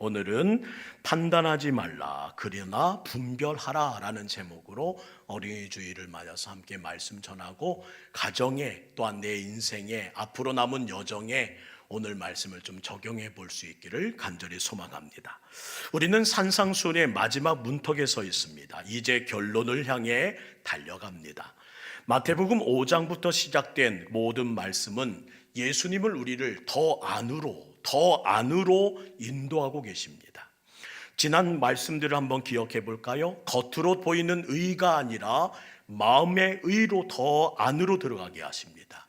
오늘은 판단하지 말라 그러나 분별하라 라는 제목으로 어린이 주일을 맞아서 함께 말씀 전하고, 가정에 또한 내 인생에 앞으로 남은 여정에 오늘 말씀을 좀 적용해 볼 수 있기를 간절히 소망합니다. 우리는 산상수훈의 마지막 문턱에 서 있습니다. 이제 결론을 향해 달려갑니다. 마태복음 5장부터 시작된 모든 말씀은 예수님을 우리를 더 안으로 인도하고 계십니다. 지난 말씀들을 한번 기억해 볼까요? 겉으로 보이는 의가 아니라 마음의 의로 더 안으로 들어가게 하십니다.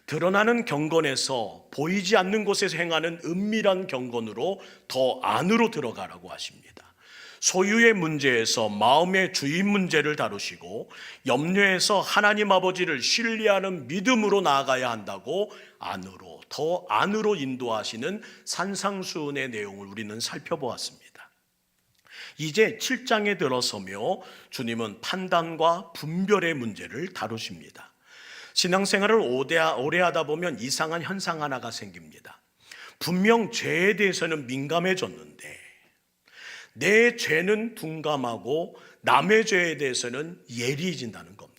드러나는 경건에서 보이지 않는 곳에서 행하는 은밀한 경건으로 더 안으로 들어가라고 하십니다. 소유의 문제에서 마음의 주인 문제를 다루시고, 염려에서 하나님 아버지를 신뢰하는 믿음으로 나아가야 한다고 더 안으로 인도하시는 산상수훈의 내용을 우리는 살펴보았습니다. 이제 7장에 들어서며 주님은 판단과 분별의 문제를 다루십니다. 신앙생활을 오래 하다 보면 이상한 현상 하나가 생깁니다. 분명 죄에 대해서는 민감해졌는데 내 죄는 둔감하고 남의 죄에 대해서는 예리해진다는 겁니다.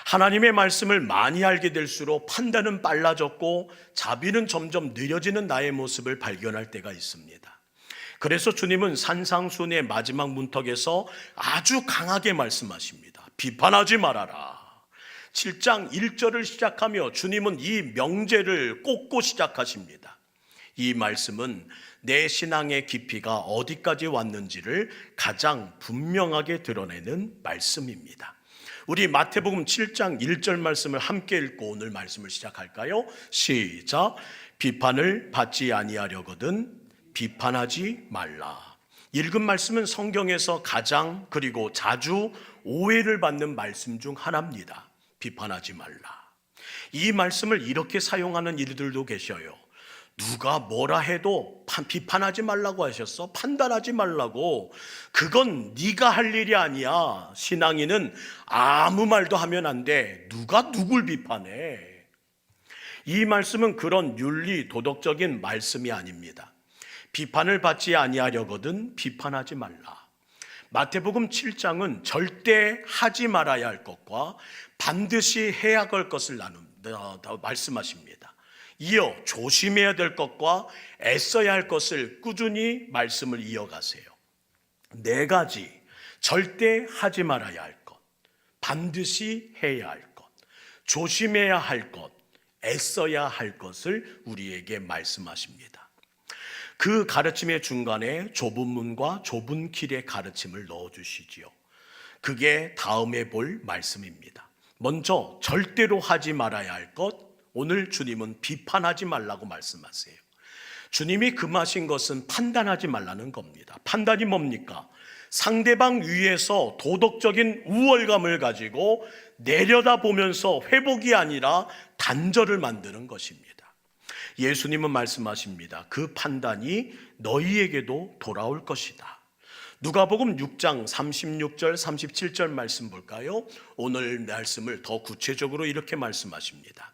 하나님의 말씀을 많이 알게 될수록 판단은 빨라졌고 자비는 점점 느려지는 나의 모습을 발견할 때가 있습니다. 그래서 주님은 산상수훈의 마지막 문턱에서 아주 강하게 말씀하십니다. 비판하지 말아라. 7장 1절을 시작하며 주님은 이 명제를 꽂고 시작하십니다. 이 말씀은 내 신앙의 깊이가 어디까지 왔는지를 가장 분명하게 드러내는 말씀입니다. 우리 마태복음 7장 1절 말씀을 함께 읽고 오늘 말씀을 시작할까요? 시작. 비판을 받지 아니하려거든 비판하지 말라. 읽은 말씀은 성경에서 가장 그리고 자주 오해를 받는 말씀 중 하나입니다. 비판하지 말라. 이 말씀을 이렇게 사용하는 이들도 계셔요. 누가 뭐라 해도 비판하지 말라고 하셨어? 판단하지 말라고. 그건 네가 할 일이 아니야. 신앙인은 아무 말도 하면 안 돼. 누가 누굴 비판해? 이 말씀은 그런 윤리 도덕적인 말씀이 아닙니다. 비판을 받지 아니하려거든 비판하지 말라. 마태복음 7장은 절대 하지 말아야 할 것과 반드시 해야 할 것을 말씀하십니다. 이어 조심해야 될 것과 애써야 할 것을 꾸준히 말씀을 이어가세요. 4가지, 절대 하지 말아야 할 것, 반드시 해야 할 것, 조심해야 할 것, 애써야 할 것을 우리에게 말씀하십니다. 그 가르침의 중간에 좁은 문과 좁은 길의 가르침을 넣어주시지요. 그게 다음에 볼 말씀입니다. 먼저 절대로 하지 말아야 할 것, 오늘 주님은 비판하지 말라고 말씀하세요. 주님이 금하신 것은 판단하지 말라는 겁니다. 판단이 뭡니까? 상대방 위에서 도덕적인 우월감을 가지고 내려다보면서 회복이 아니라 단절을 만드는 것입니다. 예수님은 말씀하십니다. 그 판단이 너희에게도 돌아올 것이다. 누가복음 6장 36절 37절 말씀 볼까요? 오늘 말씀을 더 구체적으로 이렇게 말씀하십니다.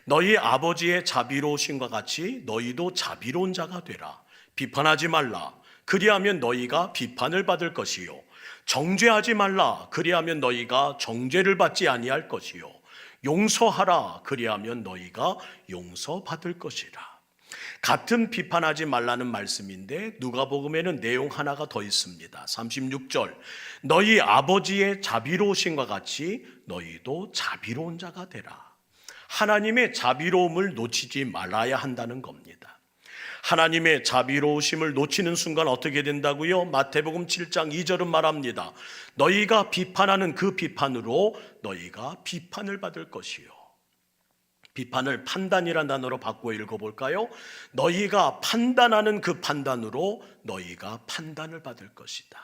너희 아버지의 자비로우심과 같이 너희도 자비로운 자가 되라. 비판하지 말라. 그리하면 너희가 비판을 받을 것이요. 정죄하지 말라. 그리하면 너희가 정죄를 받지 아니할 것이요. 용서하라. 그리하면 너희가 용서받을 것이라. 같은 비판하지 말라는 말씀인데 누가복음에는 내용 하나가 더 있습니다. 36절. 너희 아버지의 자비로우심과 같이 너희도 자비로운 자가 되라. 하나님의 자비로움을 놓치지 말아야 한다는 겁니다. 하나님의 자비로우심을 놓치는 순간 어떻게 된다고요? 마태복음 7장 2절은 말합니다. 너희가 비판하는 그 비판으로 너희가 비판을 받을 것이요. 비판을 판단이라는 단어로 바꾸어 읽어볼까요? 너희가 판단하는 그 판단으로 너희가 판단을 받을 것이다.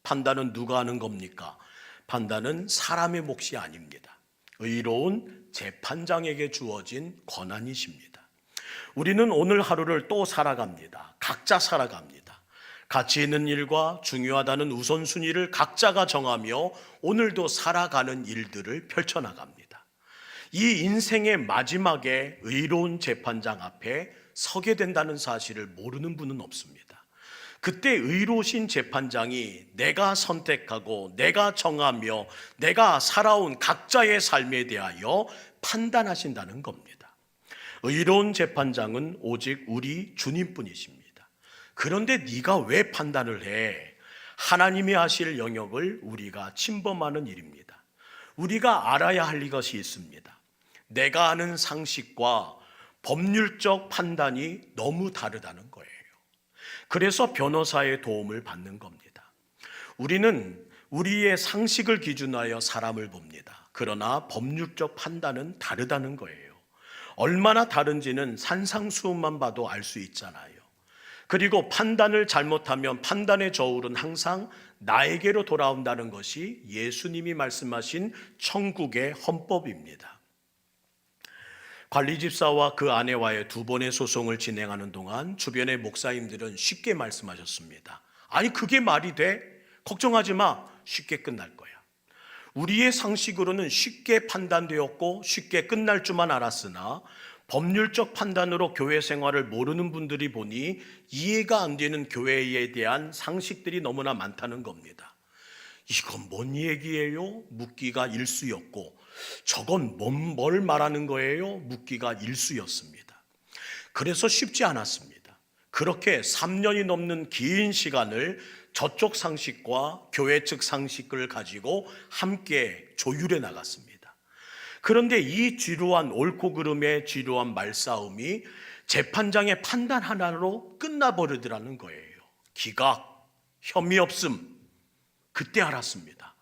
판단은 누가 하는 겁니까? 판단은 사람의 몫이 아닙니다. 의로운 재판장에게 주어진 권한이십니다. 우리는 오늘 하루를 또 살아갑니다. 각자 살아갑니다. 가치 있는 일과 중요하다는 우선순위를 각자가 정하며 오늘도 살아가는 일들을 펼쳐나갑니다. 이 인생의 마지막에 의로운 재판장 앞에 서게 된다는 사실을 모르는 분은 없습니다. 그때 의로우신 재판장이 내가 선택하고 내가 정하며 내가 살아온 각자의 삶에 대하여 판단하신다는 겁니다. 의로운 재판장은 오직 우리 주님뿐이십니다. 그런데 네가 왜 판단을 해? 하나님이 하실 영역을 우리가 침범하는 일입니다. 우리가 알아야 할 것이 있습니다. 내가 아는 상식과 법률적 판단이 너무 다르다는 거예요. 그래서 변호사의 도움을 받는 겁니다. 우리는 우리의 상식을 기준하여 사람을 봅니다. 그러나 법률적 판단은 다르다는 거예요. 얼마나 다른지는 산상수훈만 봐도 알 수 있잖아요. 그리고 판단을 잘못하면 판단의 저울은 항상 나에게로 돌아온다는 것이 예수님이 말씀하신 천국의 헌법입니다. 관리집사와 그 아내와의 두 번의 소송을 진행하는 동안 주변의 목사님들은 쉽게 말씀하셨습니다. 아니 그게 말이 돼? 걱정하지 마. 쉽게 끝날 거야. 우리의 상식으로는 쉽게 판단되었고 쉽게 끝날 줄만 알았으나 법률적 판단으로 교회 생활을 모르는 분들이 보니 이해가 안 되는 교회에 대한 상식들이 너무나 많다는 겁니다. 이건 뭔 얘기예요? 묻기가 일쑤였고 저건 뭘 말하는 거예요? 묻기가 일쑤였습니다. 그래서 쉽지 않았습니다. 그렇게 3년이 넘는 긴 시간을 저쪽 상식과 교회 측 상식을 가지고 함께 조율해 나갔습니다. 그런데 이 지루한 옳고 그름의 지루한 말싸움이 재판장의 판단 하나로 끝나버리더라는 거예요. 기각, 혐의 없음. 그때 알았습니다.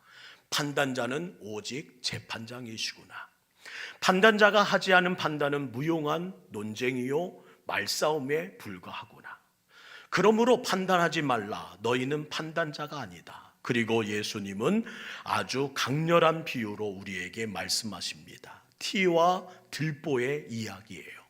판단자는 오직 재판장이시구나. 판단자가 하지 않은 판단은 무용한 논쟁이요 말싸움에 불과하구나. 그러므로 판단하지 말라. 너희는 판단자가 아니다. 그리고 예수님은 아주 강렬한 비유로 우리에게 말씀하십니다. 티와 들보의 이야기예요.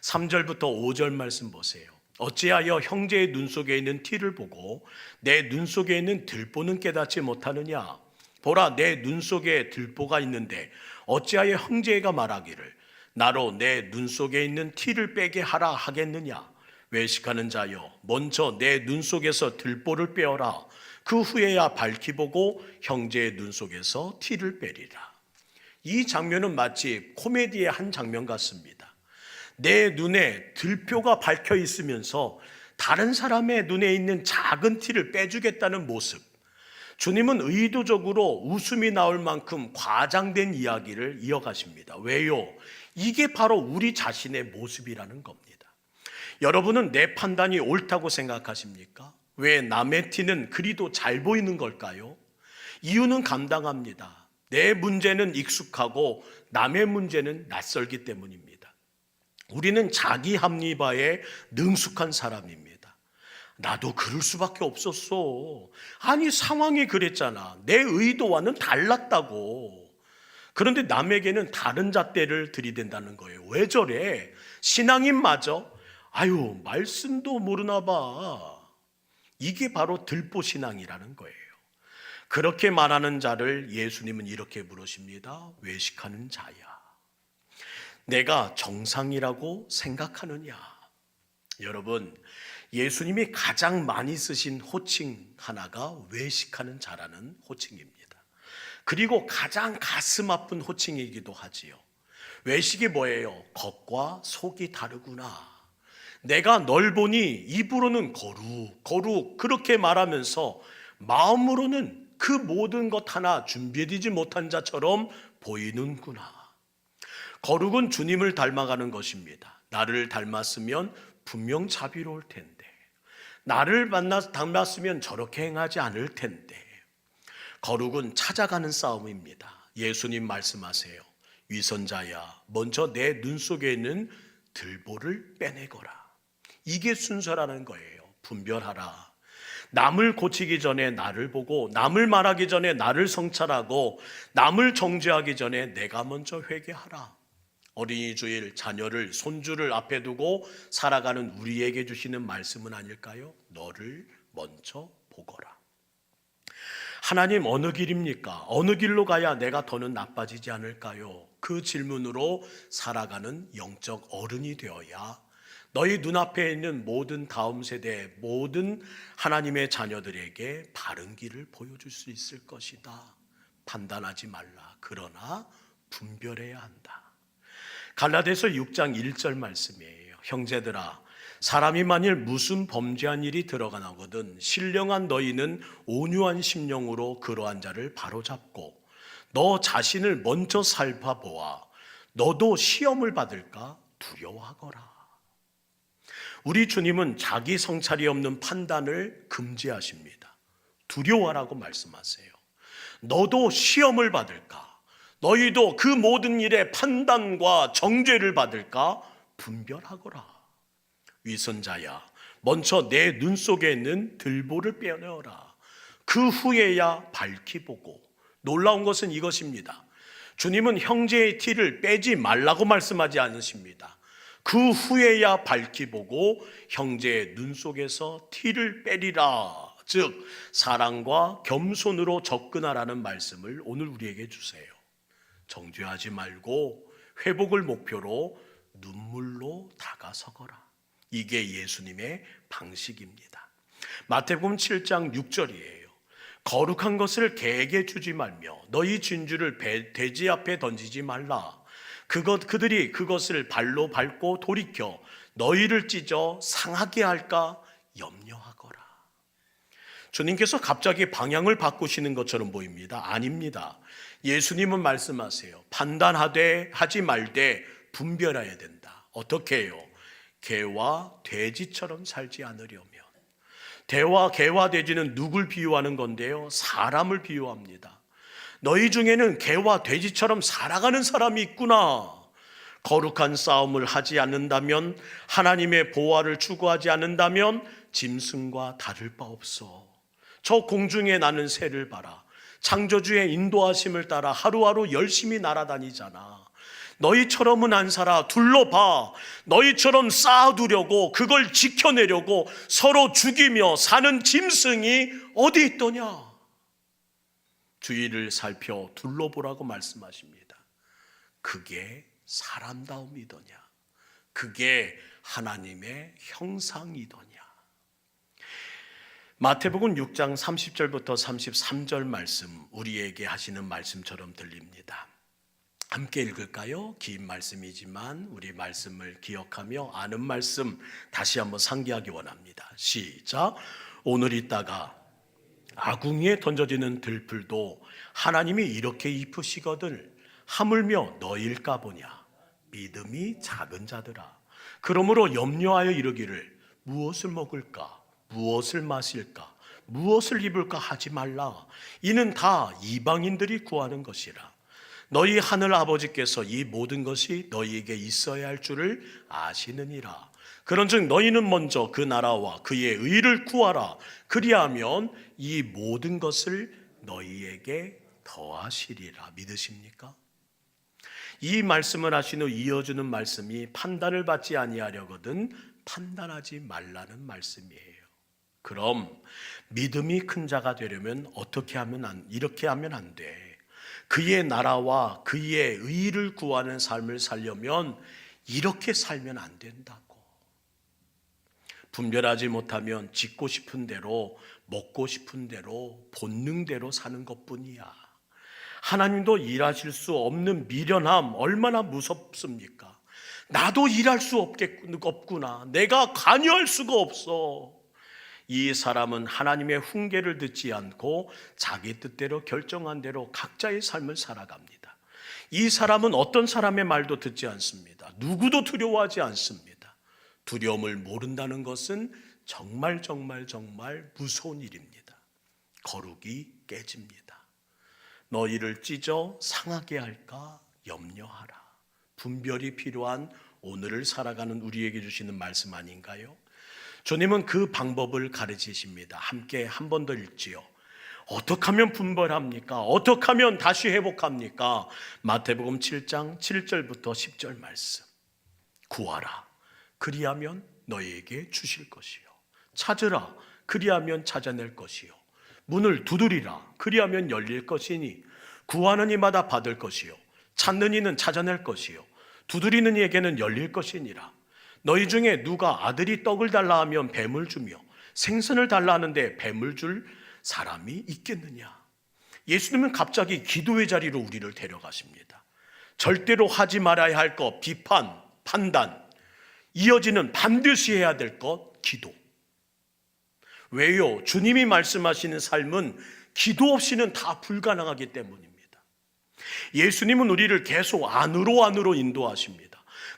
3절부터 5절 말씀 보세요. 어찌하여 형제의 눈 속에 있는 티를 보고 내 눈 속에 있는 들보는 깨닫지 못하느냐? 보라, 내 눈 속에 들보가 있는데 어찌하여 형제가 말하기를 나로 내 눈 속에 있는 티를 빼게 하라 하겠느냐? 외식하는 자여, 먼저 내 눈 속에서 들보를 빼어라. 그 후에야 밝히 보고 형제의 눈 속에서 티를 빼리라. 이 장면은 마치 코미디의 한 장면 같습니다. 내 눈에 들표가 밝혀 있으면서 다른 사람의 눈에 있는 작은 티를 빼주겠다는 모습. 주님은 의도적으로 웃음이 나올 만큼 과장된 이야기를 이어가십니다. 왜요? 이게 바로 우리 자신의 모습이라는 겁니다. 여러분은 내 판단이 옳다고 생각하십니까? 왜 남의 티는 그리도 잘 보이는 걸까요? 이유는 감당합니다. 내 문제는 익숙하고 남의 문제는 낯설기 때문입니다. 우리는 자기 합리화에 능숙한 사람입니다. 나도 그럴 수밖에 없었어. 아니 상황이 그랬잖아. 내 의도와는 달랐다고. 그런데 남에게는 다른 잣대를 들이댄다는 거예요. 왜 저래? 신앙인마저 아유 말씀도 모르나 봐. 이게 바로 들보신앙이라는 거예요. 그렇게 말하는 자를 예수님은 이렇게 부르십니다. 외식하는 자야. 내가 정상이라고 생각하느냐? 여러분, 예수님이 가장 많이 쓰신 호칭 하나가 외식하는 자라는 호칭입니다. 그리고 가장 가슴 아픈 호칭이기도 하지요. 외식이 뭐예요? 겉과 속이 다르구나. 내가 널 보니 입으로는 거룩 그렇게 말하면서 마음으로는 그 모든 것 하나 준비되지 못한 자처럼 보이는구나. 거룩은 주님을 닮아가는 것입니다. 나를 닮았으면 분명 자비로울 텐데, 나를 닮았으면 저렇게 행하지 않을 텐데. 거룩은 찾아가는 싸움입니다. 예수님 말씀하세요. 위선자야, 먼저 내 눈 속에 있는 들보를 빼내거라. 이게 순서라는 거예요. 분별하라. 남을 고치기 전에 나를 보고, 남을 말하기 전에 나를 성찰하고, 남을 정죄하기 전에 내가 먼저 회개하라. 어린이 주일 자녀를, 손주를 앞에 두고 살아가는 우리에게 주시는 말씀은 아닐까요? 너를 먼저 보거라. 하나님 어느 길입니까? 어느 길로 가야 내가 더는 나빠지지 않을까요? 그 질문으로 살아가는 영적 어른이 되어야 너희 눈앞에 있는 모든 다음 세대, 모든 하나님의 자녀들에게 바른 길을 보여줄 수 있을 것이다. 판단하지 말라. 그러나 분별해야 한다. 갈라디아서 6장 1절 말씀이에요. 형제들아, 사람이 만일 무슨 범죄한 일이 들어가거든 신령한 너희는 온유한 심령으로 그러한 자를 바로잡고 너 자신을 먼저 살펴보아 너도 시험을 받을까 두려워하거라. 우리 주님은 자기 성찰이 없는 판단을 금지하십니다. 두려워하라고 말씀하세요. 너도 시험을 받을까? 너희도 그 모든 일에 판단과 정죄를 받을까? 분별하거라. 위선자야, 먼저 내 눈 속에 있는 들보를 빼내어라. 그 후에야 밝히 보고. 놀라운 것은 이것입니다. 주님은 형제의 티를 빼지 말라고 말씀하지 않으십니다. 그 후에야 밝히 보고 형제의 눈 속에서 티를 빼리라. 즉 사랑과 겸손으로 접근하라는 말씀을 오늘 우리에게 주세요. 정죄하지 말고 회복을 목표로 눈물로 다가서거라. 이게 예수님의 방식입니다. 마태복음 7장 6절이에요. 거룩한 것을 개에게 주지 말며 너희 진주를 돼지 앞에 던지지 말라. 그들이 그것을 발로 밟고 돌이켜 너희를 찢어 상하게 할까 염려하거라. 주님께서 갑자기 방향을 바꾸시는 것처럼 보입니다. 아닙니다. 예수님은 말씀하세요. 판단하되 하지 말되 분별해야 된다. 어떻게 해요? 개와 돼지처럼 살지 않으려면. 개와 돼지는 누굴 비유하는 건데요? 사람을 비유합니다. 너희 중에는 개와 돼지처럼 살아가는 사람이 있구나. 거룩한 싸움을 하지 않는다면, 하나님의 보호를 추구하지 않는다면 짐승과 다를 바 없어. 저 공중에 나는 새를 봐라. 창조주의 인도하심을 따라 하루하루 열심히 날아다니잖아. 너희처럼은 안 살아. 둘러봐. 너희처럼 쌓아두려고, 그걸 지켜내려고 서로 죽이며 사는 짐승이 어디 있더냐. 주위를 살펴 둘러보라고 말씀하십니다. 그게 사람다움이더냐. 그게 하나님의 형상이더냐. 마태복음 6장 30절부터 33절 말씀, 우리에게 하시는 말씀처럼 들립니다. 함께 읽을까요? 긴 말씀이지만 우리 말씀을 기억하며 아는 말씀 다시 한번 상기하기 원합니다. 시작. 오늘 있다가 아궁이에 던져지는 들풀도 하나님이 이렇게 입으시거든 하물며 너일까 보냐. 믿음이 작은 자들아. 그러므로 염려하여 이르기를 무엇을 먹을까, 무엇을 마실까, 무엇을 입을까 하지 말라. 이는 다 이방인들이 구하는 것이라. 너희 하늘 아버지께서 이 모든 것이 너희에게 있어야 할 줄을 아시느니라. 그런즉 너희는 먼저 그 나라와 그의 의를 구하라. 그리하면 이 모든 것을 너희에게 더하시리라. 믿으십니까? 이 말씀을 하신 후 이어주는 말씀이 판단을 받지 아니하려거든 판단하지 말라는 말씀이에요. 그럼 믿음이 큰 자가 되려면 이렇게 하면 안 돼. 그의 나라와 그의 의를 구하는 삶을 살려면 이렇게 살면 안 된다고. 분별하지 못하면 짓고 싶은 대로, 먹고 싶은 대로, 본능대로 사는 것뿐이야. 하나님도 일하실 수 없는 미련함 얼마나 무섭습니까? 나도 일할 수 없구나. 내가 관여할 수가 없어. 이 사람은 하나님의 훈계를 듣지 않고 자기 뜻대로 결정한 대로 각자의 삶을 살아갑니다. 이 사람은 어떤 사람의 말도 듣지 않습니다. 누구도 두려워하지 않습니다. 두려움을 모른다는 것은 정말 무서운 일입니다. 거룩이 깨집니다. 너희를 찢어 상하게 할까 염려하라. 분별이 필요한 오늘을 살아가는 우리에게 주시는 말씀 아닌가요? 주님은 그 방법을 가르치십니다. 함께 한 번 더 읽지요. 어떻게 하면 분별합니까? 어떻게 하면 다시 회복합니까? 마태복음 7장 7절부터 10절 말씀. 구하라. 그리하면 너희에게 주실 것이요. 찾으라. 그리하면 찾아낼 것이요. 문을 두드리라. 그리하면 열릴 것이니 구하는 이마다 받을 것이요. 찾는 이는 찾아낼 것이요. 두드리는 이에게는 열릴 것이니라. 너희 중에 누가 아들이 떡을 달라 하면 뱀을 주며 생선을 달라 하는데 뱀을 줄 사람이 있겠느냐? 예수님은 갑자기 기도의 자리로 우리를 데려가십니다. 절대로 하지 말아야 할 것, 비판, 판단, 이어지는 반드시 해야 될 것, 기도. 왜요? 주님이 말씀하시는 삶은 기도 없이는 다 불가능하기 때문입니다. 예수님은 우리를 계속 안으로 인도하십니다.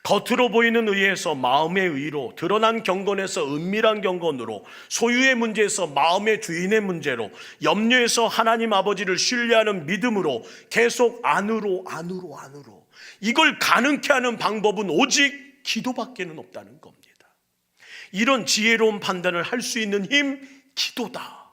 겉으로 보이는 의에서 마음의 의로, 드러난 경건에서 은밀한 경건으로, 소유의 문제에서 마음의 주인의 문제로, 염려에서 하나님 아버지를 신뢰하는 믿음으로 계속 안으로. 이걸 가능케 하는 방법은 오직 기도밖에는 없다는 겁니다. 이런 지혜로운 판단을 할 수 있는 힘, 기도다.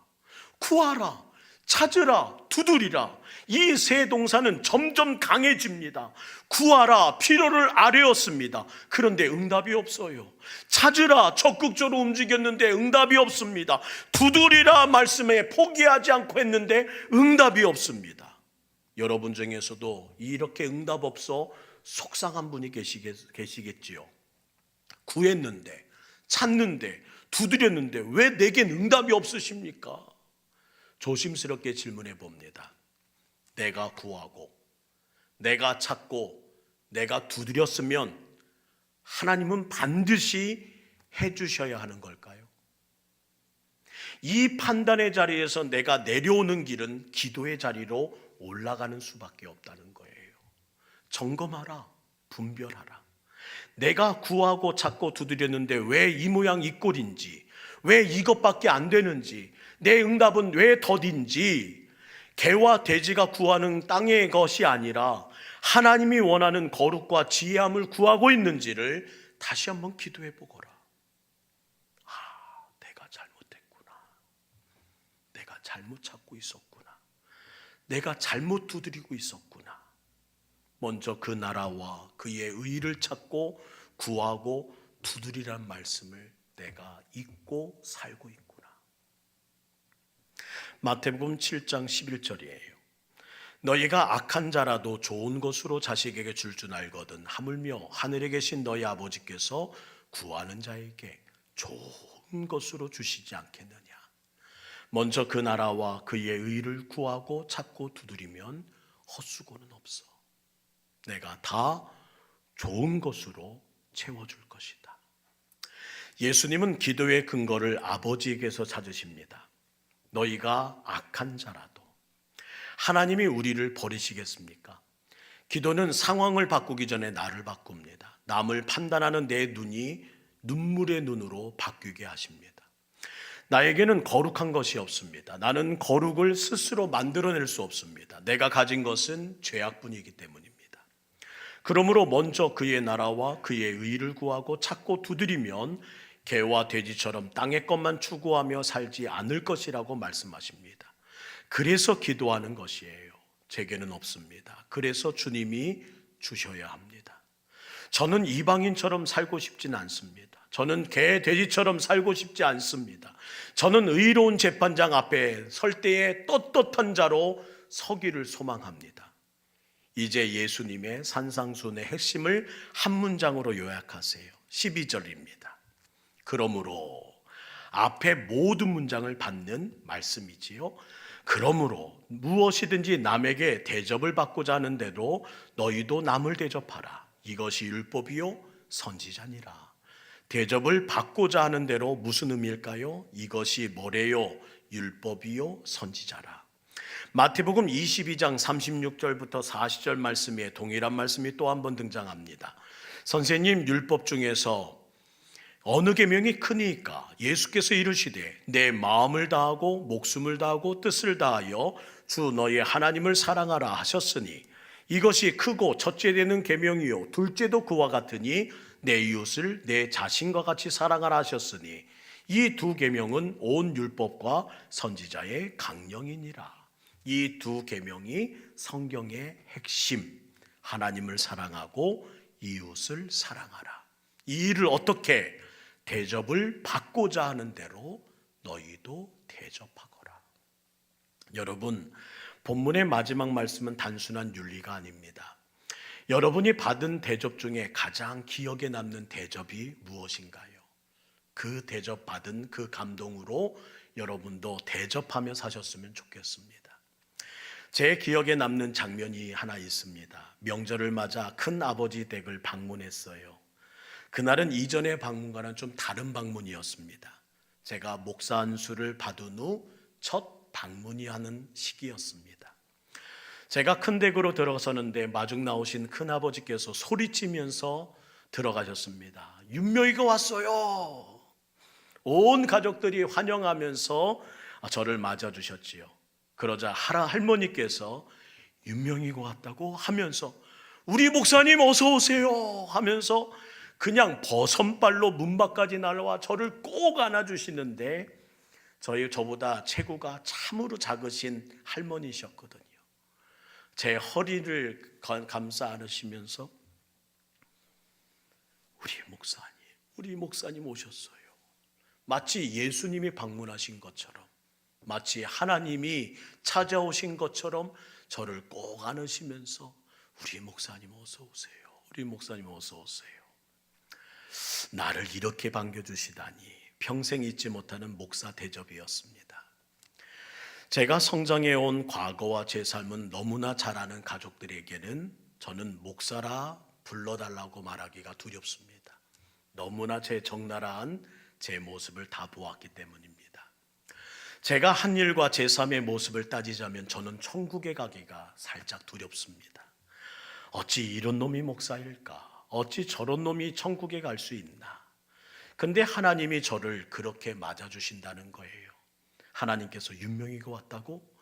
구하라, 찾으라, 두드리라. 이 세 동사는 점점 강해집니다. 구하라, 필요를 아뢰었습니다. 그런데 응답이 없어요. 찾으라, 적극적으로 움직였는데 응답이 없습니다. 두드리라 말씀에 포기하지 않고 했는데 응답이 없습니다. 여러분 중에서도 이렇게 응답 없어 속상한 분이 계시겠지요. 구했는데, 찾는데, 두드렸는데 왜 내겐 응답이 없으십니까? 조심스럽게 질문해 봅니다. 내가 구하고, 내가 찾고, 내가 두드렸으면 하나님은 반드시 해주셔야 하는 걸까요? 이 판단의 자리에서 내가 내려오는 길은 기도의 자리로 올라가는 수밖에 없다는 거예요. 점검하라, 분별하라. 내가 구하고 찾고 두드렸는데 왜 이 모양 이 꼴인지, 왜 이것밖에 안 되는지, 내 응답은 왜 더딘지, 개와 돼지가 구하는 땅의 것이 아니라 하나님이 원하는 거룩과 지혜함을 구하고 있는지를 다시 한번 기도해 보거라. 내가 잘못했구나. 내가 잘못 찾고 있었구나. 내가 잘못 두드리고 있었구나. 먼저 그 나라와 그의 의를 찾고 구하고 두드리란 말씀을 내가 잊고 살고 있구나. 마태복음 7장 11절이에요. 너희가 악한 자라도 좋은 것으로 자식에게 줄 줄 알거든 하물며 하늘에 계신 너희 아버지께서 구하는 자에게 좋은 것으로 주시지 않겠느냐. 먼저 그 나라와 그의 의를 구하고 찾고 두드리면 헛수고는 없어. 내가 다 좋은 것으로 채워줄 것이다. 예수님은 기도의 근거를 아버지에게서 찾으십니다. 너희가 악한 자라도 하나님이 우리를 버리시겠습니까? 기도는 상황을 바꾸기 전에 나를 바꿉니다. 남을 판단하는 내 눈이 눈물의 눈으로 바뀌게 하십니다. 나에게는 거룩한 것이 없습니다. 나는 거룩을 스스로 만들어낼 수 없습니다. 내가 가진 것은 죄악뿐이기 때문입니다. 그러므로 먼저 그의 나라와 그의 의를 구하고 찾고 두드리면 개와 돼지처럼 땅의 것만 추구하며 살지 않을 것이라고 말씀하십니다. 그래서 기도하는 것이에요. 제게는 없습니다. 그래서 주님이 주셔야 합니다. 저는 이방인처럼 살고 싶진 않습니다. 저는 개, 돼지처럼 살고 싶지 않습니다. 저는 의로운 재판장 앞에 설 때에 떳떳한 자로 서기를 소망합니다. 이제 예수님의 산상수훈의 핵심을 한 문장으로 요약하세요. 12절입니다. 그러므로 앞에 모든 문장을 받는 말씀이지요. 그러므로 무엇이든지 남에게 대접을 받고자 하는데도 너희도 남을 대접하라. 이것이 율법이요 선지자니라. 대접을 받고자 하는 대로 무슨 의미일까요? 이것이 뭐래요? 율법이요 선지자라. 마태복음 22장 36절부터 40절 말씀에 동일한 말씀이 또 한 번 등장합니다. 선생님, 율법 중에서 어느 계명이 크니까? 예수께서 이르시되 내 마음을 다하고 목숨을 다하고 뜻을 다하여 주 너의 하나님을 사랑하라 하셨으니 이것이 크고 첫째 되는 계명이요 둘째도 그와 같으니 내 이웃을 내 자신과 같이 사랑하라 하셨으니 이 두 계명은 온 율법과 선지자의 강령이니라. 이 두 계명이 성경의 핵심, 하나님을 사랑하고 이웃을 사랑하라. 이 일을 어떻게? 대접을 받고자 하는 대로 너희도 대접하거라. 여러분, 본문의 마지막 말씀은 단순한 윤리가 아닙니다. 여러분이 받은 대접 중에 가장 기억에 남는 대접이 무엇인가요? 그 대접 받은 그 감동으로 여러분도 대접하며 사셨으면 좋겠습니다. 제 기억에 남는 장면이 하나 있습니다. 명절을 맞아 큰 아버지 댁을 방문했어요. 그날은 이전의 방문과는 좀 다른 방문이었습니다. 제가 목사 안수를 받은 후 첫 방문이 하는 시기였습니다. 제가 큰 댁으로 들어서는데 마중 나오신 큰아버지께서 소리치면서 들어가셨습니다. 윤명이가 왔어요. 온 가족들이 환영하면서 저를 맞아주셨지요. 그러자 할머니께서 윤명이가 왔다고 하면서 우리 목사님 어서 오세요 하면서 그냥 버선발로 문 밖까지 날아와 저를 꼭 안아주시는데 저보다 체구가 참으로 작으신 할머니셨거든요. 제 허리를 감싸 안으시면서 우리 목사님 오셨어요. 마치 예수님이 방문하신 것처럼, 마치 하나님이 찾아오신 것처럼 저를 꼭 안으시면서 우리 목사님 어서 오세요. 우리 목사님 어서 오세요. 나를 이렇게 반겨주시다니 평생 잊지 못하는 목사 대접이었습니다. 제가 성장해 온 과거와 제 삶은 너무나 잘 아는 가족들에게는 저는 목사라 불러달라고 말하기가 두렵습니다. 너무나 제 적나라한 제 모습을 다 보았기 때문입니다. 제가 한 일과 제 삶의 모습을 따지자면 저는 천국에 가기가 살짝 두렵습니다. 어찌 이런 놈이 목사일까? 어찌 저런 놈이 천국에 갈 수 있나? 근데 하나님이 저를 그렇게 맞아주신다는 거예요. 하나님께서 윤명이가 왔다고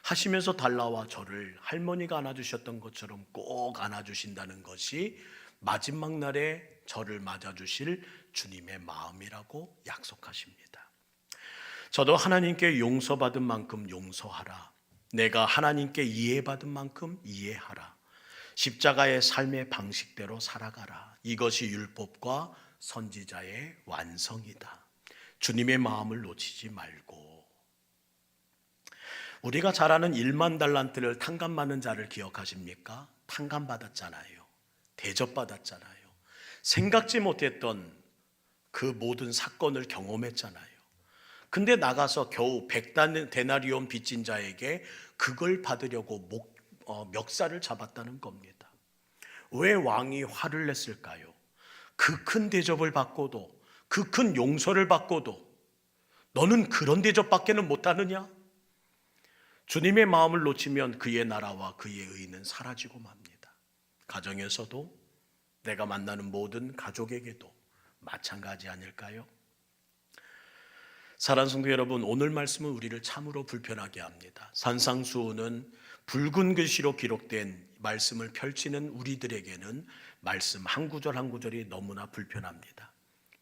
하시면서 달라와 저를 할머니가 안아주셨던 것처럼 꼭 안아주신다는 것이 마지막 날에 저를 맞아주실 주님의 마음이라고 약속하십니다. 저도 하나님께 용서받은 만큼 용서하라. 내가 하나님께 이해받은 만큼 이해하라. 십자가의 삶의 방식대로 살아가라. 이것이 율법과 선지자의 완성이다. 주님의 마음을 놓치지 말고. 우리가 잘 아는 1만 달란트를 탕감받는 자를 기억하십니까? 탕감받았잖아요. 대접받았잖아요. 생각지 못했던 그 모든 사건을 경험했잖아요. 근데 나가서 겨우 100데나리온 빚진 자에게 그걸 받으려고 멱살을 잡았다는 겁니다. 왜 왕이 화를 냈을까요? 그 큰 대접을 받고도, 그 큰 용서를 받고도 너는 그런 대접밖에는 못하느냐? 주님의 마음을 놓치면 그의 나라와 그의 의는 사라지고 맙니다. 가정에서도 내가 만나는 모든 가족에게도 마찬가지 아닐까요? 사랑하는 성도 여러분, 오늘 말씀은 우리를 참으로 불편하게 합니다. 산상수훈은 붉은 글씨로 기록된 말씀을 펼치는 우리들에게는 말씀 한 구절 한 구절이 너무나 불편합니다.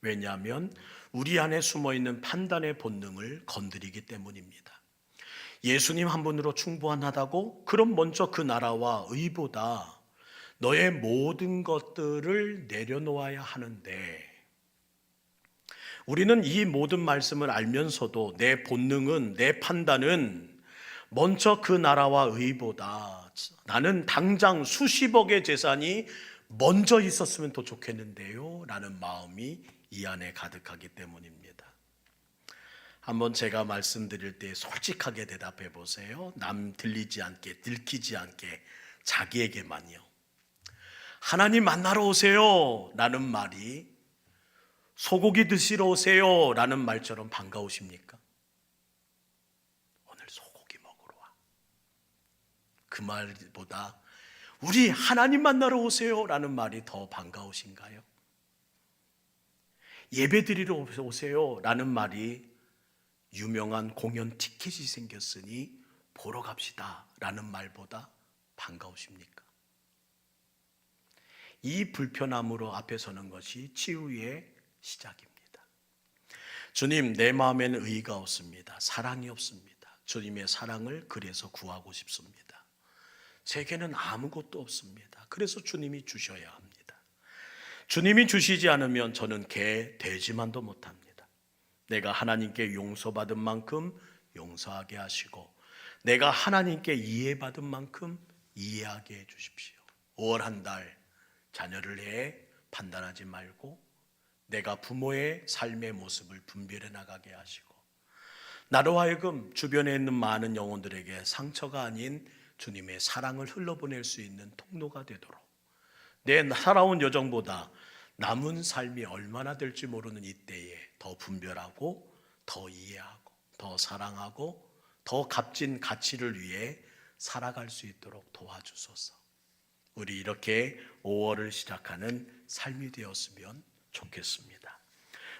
왜냐하면 우리 안에 숨어있는 판단의 본능을 건드리기 때문입니다. 예수님 한 분으로 충분하다고? 그럼 먼저 그 나라와 의보다 너의 모든 것들을 내려놓아야 하는데, 우리는 이 모든 말씀을 알면서도 내 본능은, 내 판단은 먼저 그 나라와 의보다 나는 당장 수십억의 재산이 먼저 있었으면 더 좋겠는데요 라는 마음이 이 안에 가득하기 때문입니다. 한번 제가 말씀드릴 때 솔직하게 대답해 보세요. 남 들리지 않게, 들키지 않게 자기에게만요. 하나님 만나러 오세요 라는 말이 소고기 드시러 오세요 라는 말처럼 반가우십니까? 오늘 소고기 먹으러 와. 그 말보다 우리 하나님 만나러 오세요 라는 말이 더 반가우신가요? 예배 드리러 오세요 라는 말이 유명한 공연 티켓이 생겼으니 보러 갑시다 라는 말보다 반가우십니까? 이 불편함으로 앞에 서는 것이 치유의 시작입니다. 주님, 내 마음에는 의가 없습니다. 사랑이 없습니다. 주님의 사랑을 그래서 구하고 싶습니다. 제게는 아무것도 없습니다. 그래서 주님이 주셔야 합니다. 주님이 주시지 않으면 저는 개 돼지만도 못합니다. 내가 하나님께 용서받은 만큼 용서하게 하시고, 내가 하나님께 이해받은 만큼 이해하게 해 주십시오. 5월 한 달 자녀를 해 판단하지 말고 내가 부모의 삶의 모습을 분별해 나가게 하시고, 나로 하여금 주변에 있는 많은 영혼들에게 상처가 아닌 주님의 사랑을 흘러보낼 수 있는 통로가 되도록, 내 살아온 여정보다 남은 삶이 얼마나 될지 모르는 이때에 더 분별하고 더 이해하고 더 사랑하고 더 값진 가치를 위해 살아갈 수 있도록 도와주소서. 우리 이렇게 5월을 시작하는 삶이 되었으면 좋겠습니다.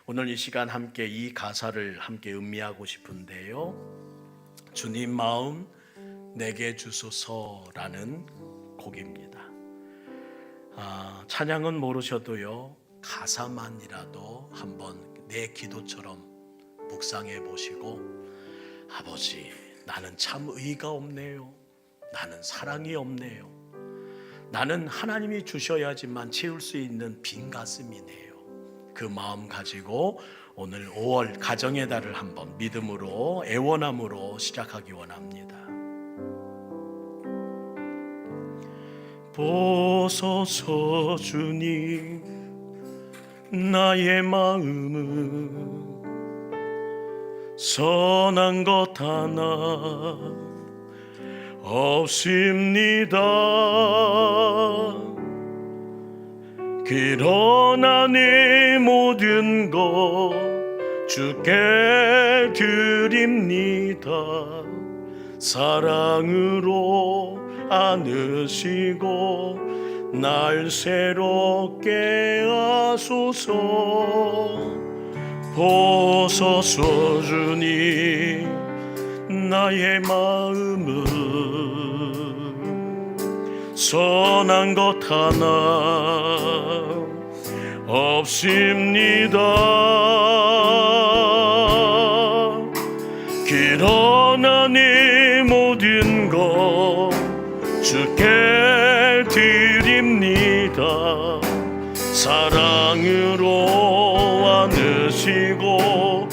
오늘 이 시간 함께 이 가사를 함께 음미하고 싶은데요, 주님 마음 내게 주소서라는 곡입니다. 찬양은 모르셔도요, 가사만이라도 한번 내 기도처럼 묵상해 보시고, 아버지, 나는 참 의가 없네요. 나는 사랑이 없네요. 나는 하나님이 주셔야지만 채울 수 있는 빈 가슴이네요. 그 마음 가지고 오늘 5월 가정의 달을 한번 믿음으로, 애원함으로 시작하기 원합니다. 보소서 주님, 나의 마음은 선한 것 하나 없습니다. 그러나 내 모든 것 주께 드립니다. 사랑으로 안으시고 날 새롭게 하소서. 보소서 주님, 나의 마음은 선한 것 하나 없습니다. 그러나 내 모든 것 주께 드립니다. 사랑으로 안으시고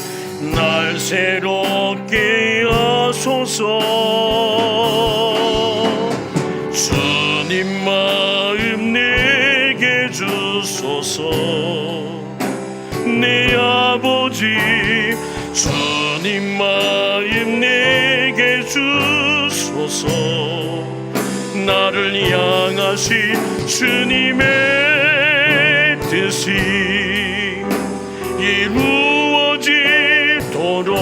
날 새롭게 하소서. 주님 마음 내게 주소서. 내 아버지, 주님 마음 내게 주소서. 나를 향하신 주님의 뜻이 이루어지도록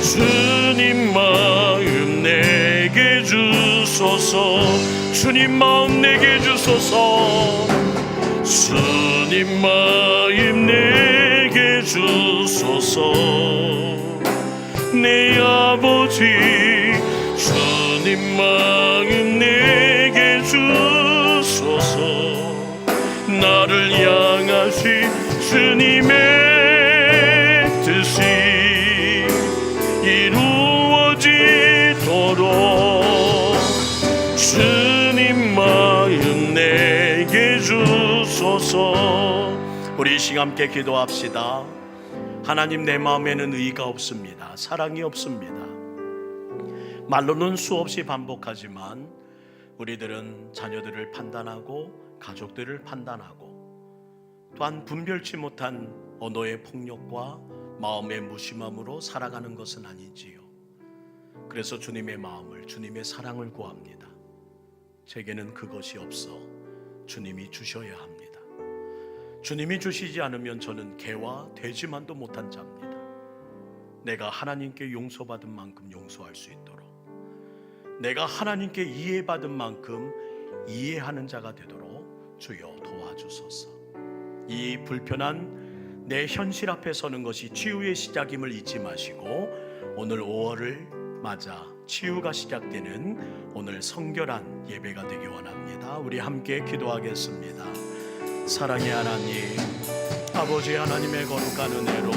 주님 마음 내게 주소서. 주님 마음 내게 주소서. 주님 마음 내게 주소서. 내 아버지, 주님 마음 내게 주소서. 나를 향하신 주님의 뜻이 이루어지도록 주님 마음 내게 주소서. 우리 이 시간 함께 기도합시다. 하나님, 내 마음에는 의가 없습니다. 사랑이 없습니다. 말로는 수없이 반복하지만 우리들은 자녀들을 판단하고 가족들을 판단하고 또한 분별치 못한 언어의 폭력과 마음의 무심함으로 살아가는 것은 아니지요. 그래서 주님의 마음을, 주님의 사랑을 구합니다. 제게는 그것이 없어 주님이 주셔야 합니다. 주님이 주시지 않으면 저는 개와 돼지만도 못한 자입니다. 내가 하나님께 용서받은 만큼 용서할 수 있도록, 내가 하나님께 이해받은 만큼 이해하는 자가 되도록 주여 도와주소서. 이 불편한 내 현실 앞에 서는 것이 치유의 시작임을 잊지 마시고, 오늘 5월을 맞아 치유가 시작되는 오늘 성결한 예배가 되기 원합니다. 우리 함께 기도하겠습니다. 사랑의 하나님, 아버지 하나님의 거룩한 은혜로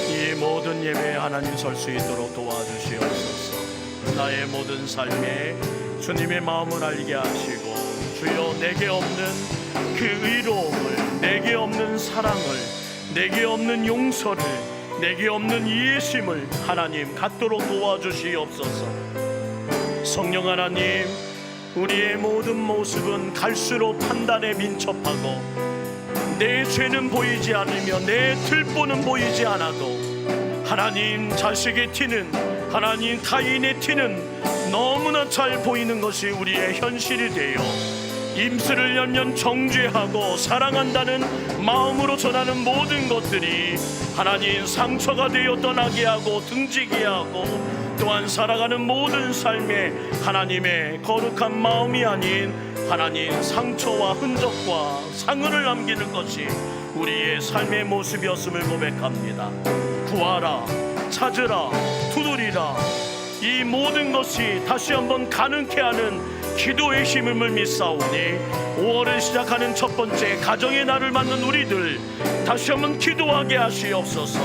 이 모든 예배에 하나님 설 수 있도록 도와주시옵소서. 나의 모든 삶에 주님의 마음을 알게 하시고, 주여 내게 없는 그 의로움을, 내게 없는 사랑을, 내게 없는 용서를, 내게 없는 이해심을 하나님 갖도록 도와주시옵소서. 성령 하나님, 우리의 모든 모습은 갈수록 판단에 민첩하고 내 죄는 보이지 않으며 내 틀보는 보이지 않아도 하나님 자식의 티는, 하나님 타인의 티는 너무나 잘 보이는 것이 우리의 현실이 되어 임수를 열면 정죄하고 사랑한다는 마음으로 전하는 모든 것들이 하나님 상처가 되어 떠나게 하고 등지게 하고, 또한 살아가는 모든 삶에 하나님의 거룩한 마음이 아닌 하나님 상처와 흔적과 상흔을 남기는 것이 우리의 삶의 모습이었음을 고백합니다. 구하라, 찾으라, 두드리라, 이 모든 것이 다시 한번 가능케 하는 기도의 힘임을 믿사오니 5월을 시작하는 첫 번째 가정의 날을 맞는 우리들 다시 한번 기도하게 하시옵소서.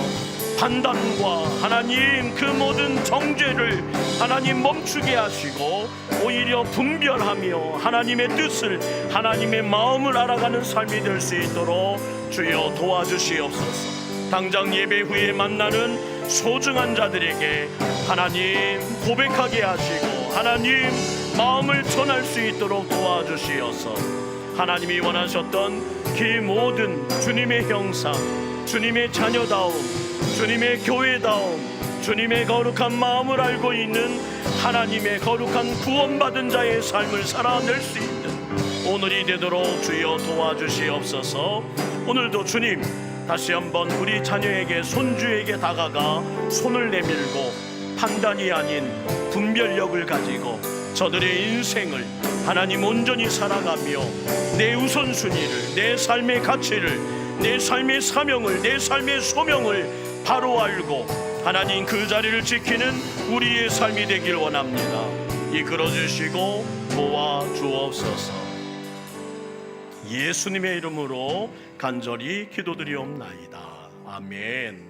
판단과 하나님 그 모든 정죄를 하나님 멈추게 하시고 오히려 분별하며 하나님의 뜻을, 하나님의 마음을 알아가는 삶이 될 수 있도록 주여 도와주시옵소서. 당장 예배 후에 만나는 소중한 자들에게 하나님 고백하게 하시고 하나님 마음을 전할 수 있도록 도와주시어서 하나님이 원하셨던 그 모든 주님의 형상, 주님의 자녀다움, 주님의 교회다움, 주님의 거룩한 마음을 알고 있는 하나님의 거룩한 구원받은 자의 삶을 살아낼 수 있는 오늘이 되도록 주여 도와주시옵소서. 오늘도 주님 다시 한번 우리 자녀에게, 손주에게 다가가 손을 내밀고 판단이 아닌 분별력을 가지고 저들의 인생을 하나님 온전히 살아가며 내 우선순위를, 내 삶의 가치를, 내 삶의 사명을, 내 삶의 소명을 바로 알고 하나님 그 자리를 지키는 우리의 삶이 되길 원합니다. 이끌어 주시고 도와 주옵소서. 예수님의 이름으로 간절히 기도드리옵나이다. 아멘.